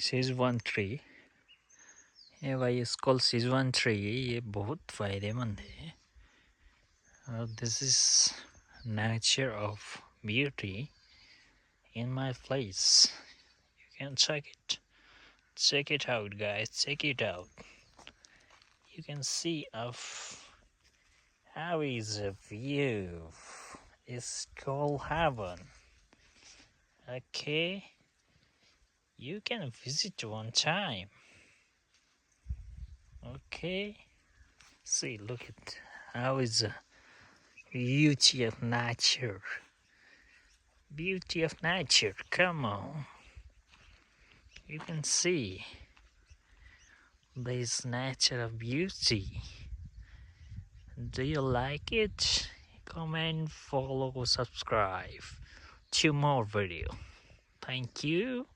Schezwan tree, ये भाई इसको शेजवान ट्री, ये बहुत फायदेमंद है। This is nature of beauty in my place. You can check it out guys, check it out. You can see of how is a view. It's called heaven. Okay, you can visit one time. Okay, see, look at how is the beauty of nature. Beauty of nature, come on. You can see this nature of beauty. Do you like it? Comment, follow, subscribe to more video. Thank you.